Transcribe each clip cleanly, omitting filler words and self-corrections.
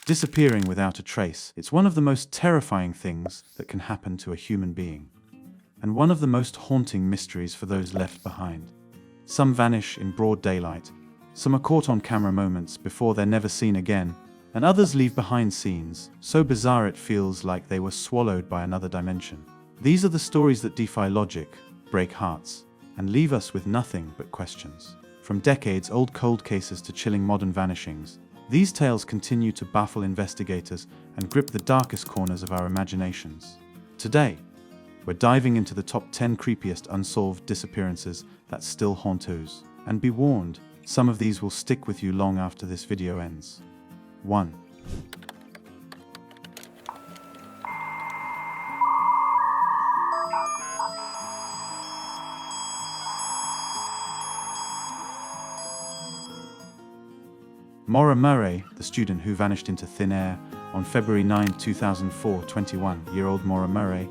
Disappearing without a trace. It's one of the most terrifying things that can happen to a human being, and one of the most haunting mysteries for those left behind. Some vanish in broad daylight, some are caught on camera moments before they're never seen again, and others leave behind scenes so bizarre it feels like they were swallowed by another dimension. These are the stories that defy logic, break hearts, and leave us with nothing but questions. From decades-old cold cases to chilling modern vanishings, these tales continue to baffle investigators and grip the darkest corners of our imaginations. Today, we're diving into the top 10 creepiest unsolved disappearances that still haunt us. And be warned, some of these will stick with you long after this video ends. 1. Mora Murray, the student who vanished into thin air on February 9, 2004, 21-year-old Maura Murray,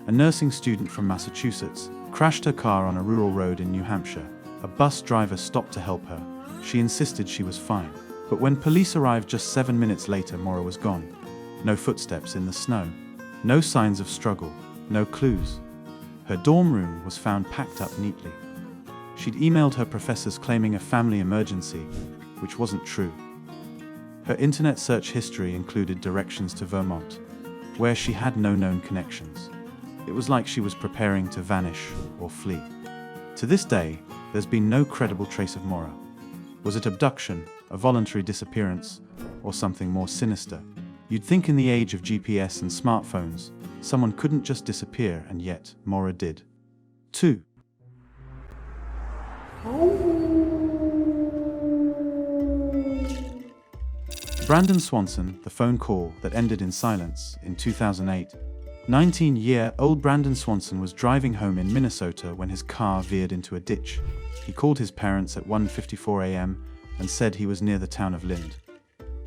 a nursing student from Massachusetts, crashed her car on a rural road in New Hampshire. A bus driver stopped to help her. She insisted she was fine. But when police arrived just 7 minutes later, Maura was gone. No footsteps in the snow. No signs of struggle. No clues. Her dorm room was found packed up neatly. She'd emailed her professors claiming a family emergency, which wasn't true. Her internet search history included directions to Vermont, where she had no known connections. It was like she was preparing to vanish or flee. To this day, there's been no credible trace of Maura. Was it abduction, a voluntary disappearance, or something more sinister? You'd think in the age of GPS and smartphones, someone couldn't just disappear, and yet Maura did. 2. Brandon Swanson, the phone call that ended in silence in 2008. 19-year-old Brandon Swanson was driving home in Minnesota when his car veered into a ditch. He called his parents at 1:54 a.m. and said he was near the town of Lynn.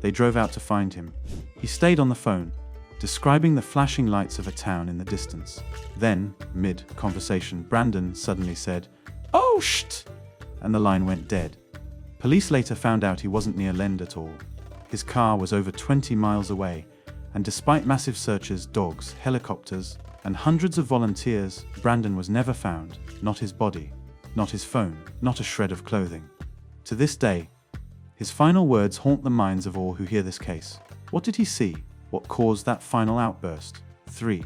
They drove out to find him. He stayed on the phone, describing the flashing lights of a town in the distance. Then, mid-conversation, Brandon suddenly said, "Oh, shht!" and the line went dead. Police later found out he wasn't near Lynn at all. His car was over 20 miles away, and despite massive searches, dogs, helicopters, and hundreds of volunteers, Brandon was never found. Not his body, not his phone, not a shred of clothing. To this day, his final words haunt the minds of all who hear this case. What did he see? What caused that final outburst? 3.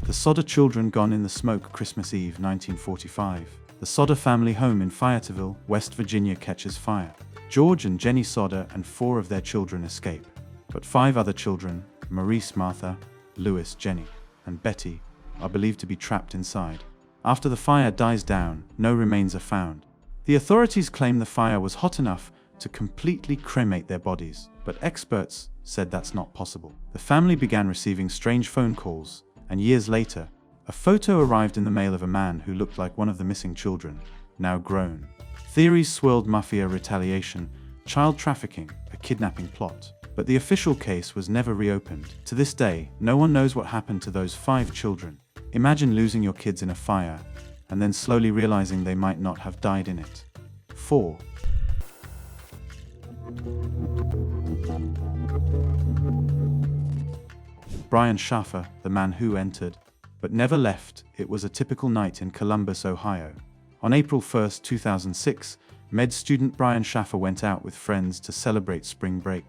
The Sodder children gone in the smoke. Christmas Eve, 1945. The Sodder family home in Fayetteville, West Virginia catches fire. George and Jenny Sodder and 4 of their children escape. But 5 other children, Maurice, Martha, Louis, Jenny, and Betty, are believed to be trapped inside. After the fire dies down, no remains are found. The authorities claim the fire was hot enough to completely cremate their bodies, but experts said that's not possible. The family began receiving strange phone calls, and years later, a photo arrived in the mail of a man who looked like one of the missing children, now grown. Theories swirled: mafia retaliation, child trafficking, a kidnapping plot. But the official case was never reopened. To this day, no one knows what happened to those 5 children. Imagine losing your kids in a fire, and then slowly realizing they might not have died in it. 4. Brian Schaffer, the man who entered, but never left. It was a typical night in Columbus, Ohio. On April 1, 2006, med student Brian Schaffer went out with friends to celebrate spring break.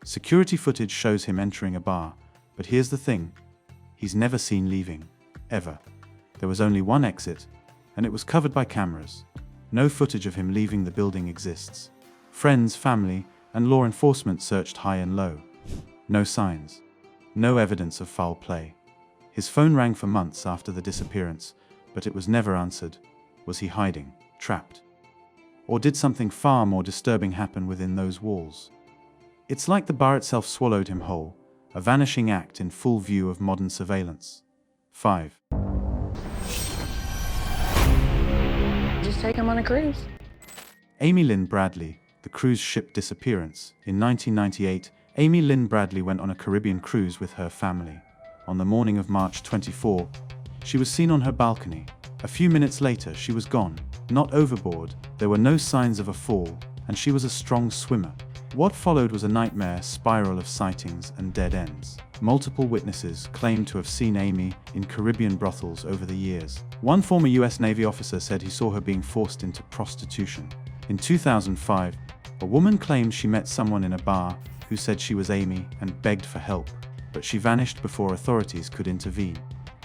Security footage shows him entering a bar, but here's the thing, he's never seen leaving, ever. There was only one exit, and it was covered by cameras. No footage of him leaving the building exists. Friends, family, and law enforcement searched high and low. No signs. No evidence of foul play. His phone rang for months after the disappearance, but it was never answered. Was he hiding, trapped? Or did something far more disturbing happen within those walls? It's like the bar itself swallowed him whole, a vanishing act in full view of modern surveillance. 5. Just take him on a cruise. Lynn Bradley, the cruise ship disappearance. In 1998, Amy Lynn Bradley went on a Caribbean cruise with her family. On the morning of March 24, she was seen on her balcony. A few minutes later, she was gone. Not overboard, there were no signs of a fall, and she was a strong swimmer. What followed was a nightmare spiral of sightings and dead ends. Multiple witnesses claimed to have seen Amy in Caribbean brothels over the years. One former US Navy officer said he saw her being forced into prostitution. In 2005, a woman claimed she met someone in a bar who said she was Amy and begged for help, but she vanished before authorities could intervene.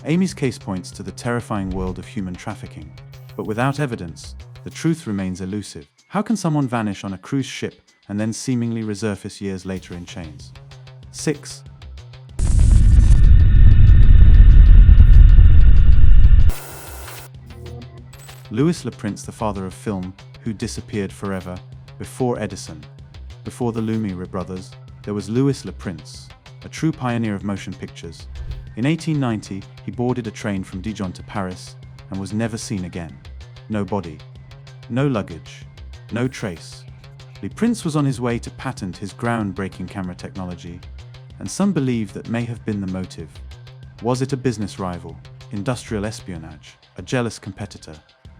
Amy's case points to the terrifying world of human trafficking, but without evidence, the truth remains elusive. How can someone vanish on a cruise ship and then seemingly resurface years later in chains? 6. Louis Le Prince, the father of film, who disappeared forever, before Edison. Before the Lumiere brothers, there was Louis Le Prince, a true pioneer of motion pictures. In 1890, he boarded a train from Dijon to Paris and was never seen again. No body, no luggage, no trace. Le Prince was on his way to patent his groundbreaking camera technology, and some believe that may have been the motive. Was it a business rival, industrial espionage, a jealous competitor?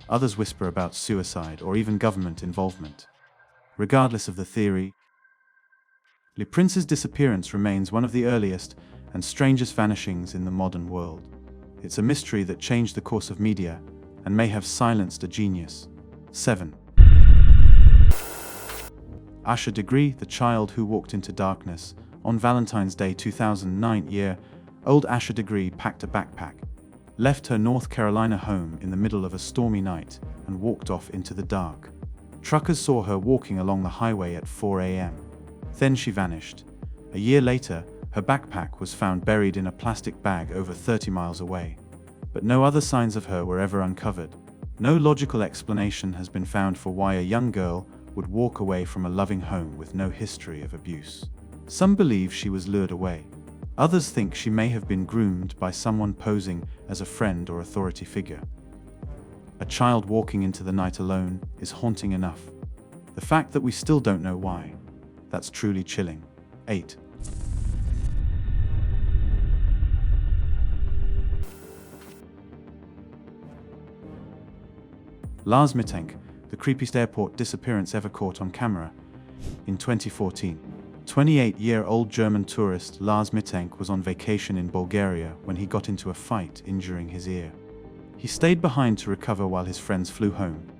Others whisper about suicide or even government involvement. Regardless of the theory, Le Prince's disappearance remains one of the earliest and strangest vanishings in the modern world. It's a mystery that changed the course of media and may have silenced a genius. 7. Asha Degree, the child who walked into darkness. On Valentine's Day 2009 year-old Asha Degree packed a backpack, left her North Carolina home in the middle of a stormy night, and walked off into the dark. Truckers saw her walking along the highway at 4 a.m. Then she vanished. A year later, her backpack was found buried in a plastic bag over 30 miles away. But no other signs of her were ever uncovered. No logical explanation has been found for why a young girl would walk away from a loving home with no history of abuse. Some believe she was lured away. Others think she may have been groomed by someone posing as a friend or authority figure. A child walking into the night alone is haunting enough. The fact that we still don't know why, that's truly chilling. 8. Lars Mittank, the creepiest airport disappearance ever caught on camera. In 2014, 28-year-old German tourist Lars Mittank was on vacation in Bulgaria when he got into a fight, injuring his ear. He stayed behind to recover while his friends flew home.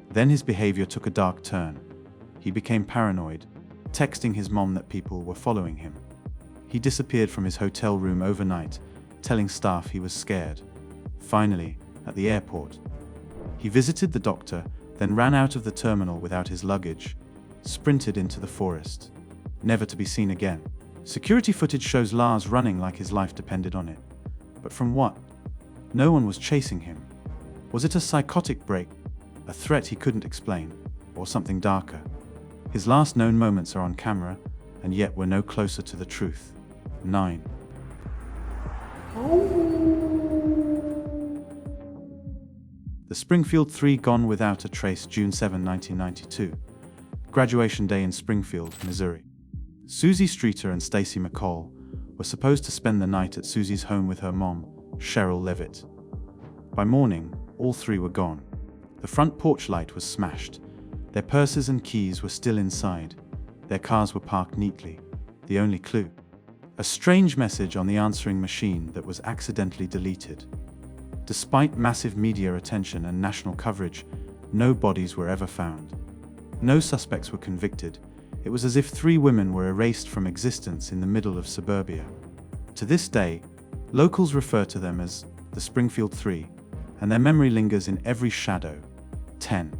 Then his behavior took a dark turn. He became paranoid, texting his mom that people were following him. He disappeared from his hotel room overnight, telling staff he was scared. Finally, at the airport, he visited the doctor, then ran out of the terminal without his luggage, sprinted into the forest, never to be seen again. Security footage shows Lars running like his life depended on it. But from what? No one was chasing him. Was it a psychotic break, a threat he couldn't explain, or something darker? His last known moments are on camera, and yet we're no closer to the truth. 9. The Springfield 3 gone without a trace. June 7, 1992. Graduation day in Springfield, Missouri. Susie Streeter and Stacy McCall were supposed to spend the night at Susie's home with her mom, Cheryl Levitt. By morning, all three were gone. The front porch light was smashed. Their purses and keys were still inside. Their cars were parked neatly. The only clue: a strange message on the answering machine that was accidentally deleted. Despite massive media attention and national coverage, no bodies were ever found. No suspects were convicted. It was as if three women were erased from existence in the middle of suburbia. To this day, locals refer to them as the Springfield Three, and their memory lingers in every shadow. 10.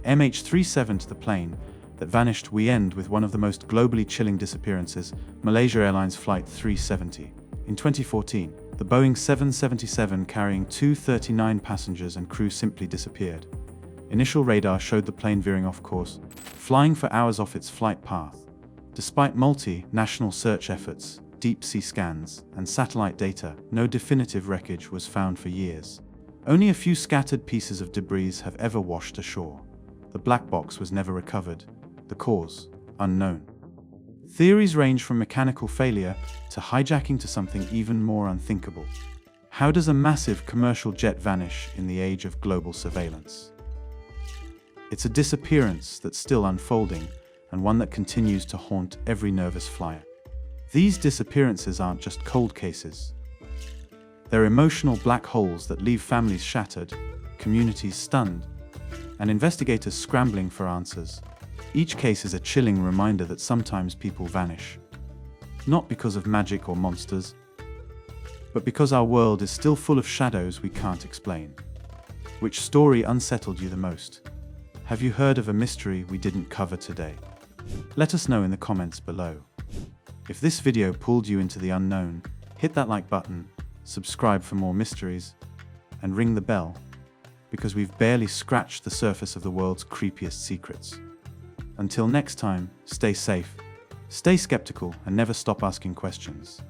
MH370, the plane that vanished. We end with one of the most globally chilling disappearances, Malaysia Airlines Flight 370. In 2014, the Boeing 777 carrying 239 passengers and crew simply disappeared. Initial radar showed the plane veering off course, flying for hours off its flight path. Despite multi-national search efforts, deep-sea scans, and satellite data, no definitive wreckage was found for years. Only a few scattered pieces of debris have ever washed ashore. The black box was never recovered. The cause, unknown. Theories range from mechanical failure to hijacking to something even more unthinkable. How does a massive commercial jet vanish in the age of global surveillance? It's a disappearance that's still unfolding, and one that continues to haunt every nervous flyer. These disappearances aren't just cold cases. They're emotional black holes that leave families shattered, communities stunned, and investigators scrambling for answers. Each case is a chilling reminder that sometimes people vanish. Not because of magic or monsters, but because our world is still full of shadows we can't explain. Which story unsettled you the most? Have you heard of a mystery we didn't cover today? Let us know in the comments below. If this video pulled you into the unknown, hit that like button, subscribe for more mysteries, and ring the bell, because we've barely scratched the surface of the world's creepiest secrets. Until next time, stay safe, stay skeptical, and never stop asking questions.